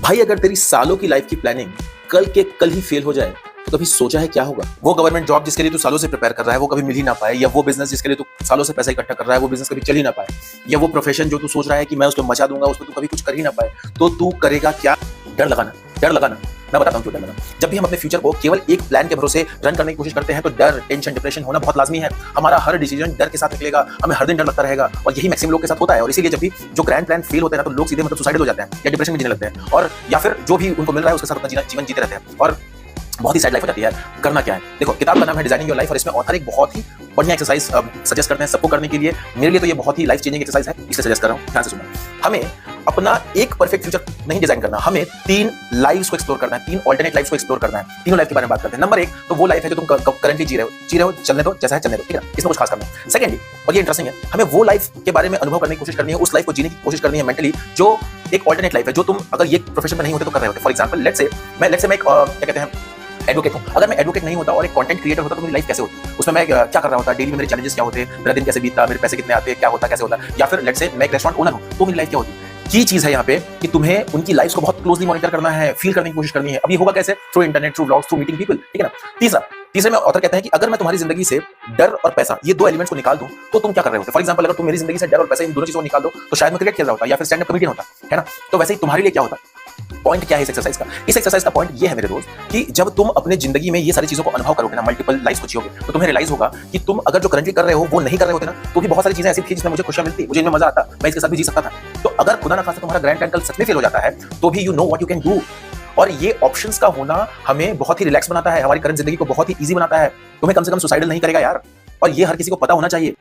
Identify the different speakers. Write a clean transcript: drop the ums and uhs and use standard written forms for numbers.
Speaker 1: भाई अगर तेरी सालों की लाइफ की प्लानिंग कल के कल ही फेल हो जाए तो कभी सोचा है क्या होगा? वो गवर्नमेंट जॉब जिसके लिए तू सालों से प्रिपेयर कर रहा है वो कभी मिल ही ना पाए, या वो बिजनेस जिसके लिए तू सालों से पैसा इकट्ठा कर रहा है वो बिजनेस कभी चल ही ना पाए, या वो प्रोफेशन जो तू सोच रहा है कि मैं उस पर मचा दूंगा उस पर तू कभी कुछ कर ही ना पाए, तो तू करेगा क्या? डर लगाना, डर लगाना। मैं बताता हूँ क्यों डर लगाना। जब भी हम अपने फ्यूचर को केवल एक प्लान के भरोसे रन करने की कोशिश करते हैं तो डर, टेंशन, डिप्रेशन होना बहुत लाजमी है। हमारा हर डिसीजन डर के साथ निकलेगा, हमें हर दिन डर लगता रहेगा, और यही मैक्सिमम लोग के साथ होता है। और इसीलिए जब भी जो ग्रैंड प्लान फेल होते हैं ना तो लोग सीधे सुसाइड हो जाते हैं या डिप्रेशन में जीने लगते हैं, और या फिर जो भी उनको मिल रहा है उसके साथ अपना जीवन जीते रहते हैं, और बहुत ही सैड लाइफ हो जाती है। करना क्या है? देखो, किताब का नाम है डिजाइनिंग योर लाइफ, और इसमें ऑथर एक बहुत ही बढ़िया एक्सरसाइज सजेस्ट करते हैं सबको करने के लिए। मेरे लिए तो ये बहुत ही लाइफ चेंजिंग एक्सरसाइज है, इसलिए सजेस्ट कर रहा हूँ। ध्यान से सुनना। हमें अपना एक परफेक्ट फ्यूचर नहीं डिजाइन करना, हमें 3 लाइफ्स को एक्सप्लोर करना है, 3 ऑल्टरनेट लाइफ्स को एक्सप्लोर करना है। तीनों लाइफ के बारे में बात करते हैं। नंबर 1 तो वो लाइफ है जो तुम करंटली जी रहे हो, चलने दो, जैसा है चलने दो, ठीक है, इसमें कुछ खास करना है। सेकंडली, और ये इंटरेस्टिंग है, हमें वो लाइफ के बारे में अनुभव करने की कोशिश करनी है, उस लाइफ को जीने की कोशिश करनी है मेंटली, जो एक ऑल्टरनेट लाइफ है, जो तुम अगर ये प्रोफेशन में नहीं होते तो कर रहे होते। फॉर एग्जांपल, लेट्स से मैं एक क्या कहते हैं, एडवोकेट हूं। अगर मैं एडवोकेट नहीं होता और एक कंटेंट क्रिएटर होता तो मेरी लाइफ कैसे होती? उसमें मैं क्या कर रहा होता, डेली में मेरे चैलेंजेस क्या होते, मेरा दिन कैसे बीतता, मेरे पैसे कितने आते, क्या होता, कैसे होता। या फिर लेट्स से मैं एक रेस्टोरेंट ओनर हूं तो मेरी लाइफ क्या होती? की चीज है यहाँ पे कि तुम्हें उनकी लाइफ को बहुत क्लोजली मॉनिटर करना है, फील करने की कोशिश करनी है। अब ये होगा कैसे? Through internet, through vlogs, through meeting people, ठीक है ना। तीसरे में ऑथर कहते हैं कि अगर मैं तुम्हारी जिंदगी से डर और पैसा, ये 2 एलिमेंट्स को निकाल दूं तो तुम क्या कर रहे होते? फॉर एग्जांपल, अगर तुम मेरी जिंदगी से डर और पैसा, इन दोनों चीजों को निकाल दो तो शायद मैं क्रिकेट खेल रहा होता या फिर स्टैंड अप कॉमेडियन होता, है ना। तो वैसे ही तुम्हारे लिए क्या होता? पॉइंट क्या है इस एक्सरसाइज का? इस एक्सरसाइज का पॉइंट ये है मेरे दोस्त कि जब तुम अपने जिंदगी में ये सारी चीजों को अनुभव करोगे ना, मल्टीपल लाइफ को जियोगे, तो तुम्हें रियलाइज होगा कि तुम अगर जो करंटली कर रहे हो वो नहीं कर रहे होते ना, तो भी बहुत सारी चीजें ऐसी थी जिसमें मुझे खुशियां मिलती, मुझे इनमें मजा आता, मैं इसके साथ भी जी सकता था। तो अगर खुदा ना खास्ता तुम्हारा ग्रैंड प्लान कल सच में फेल हो जाता है तो भी you know what you can do. और ये ऑप्शंस का होना हमें बहुत ही रिलैक्स बनाता है, हमारी करंट जिंदगी को बहुत ही ईजी बनाता है। तुम्हें कम से कम सुसाइडल नहीं करेगा यार, और ये हर किसी को पता होना चाहिए।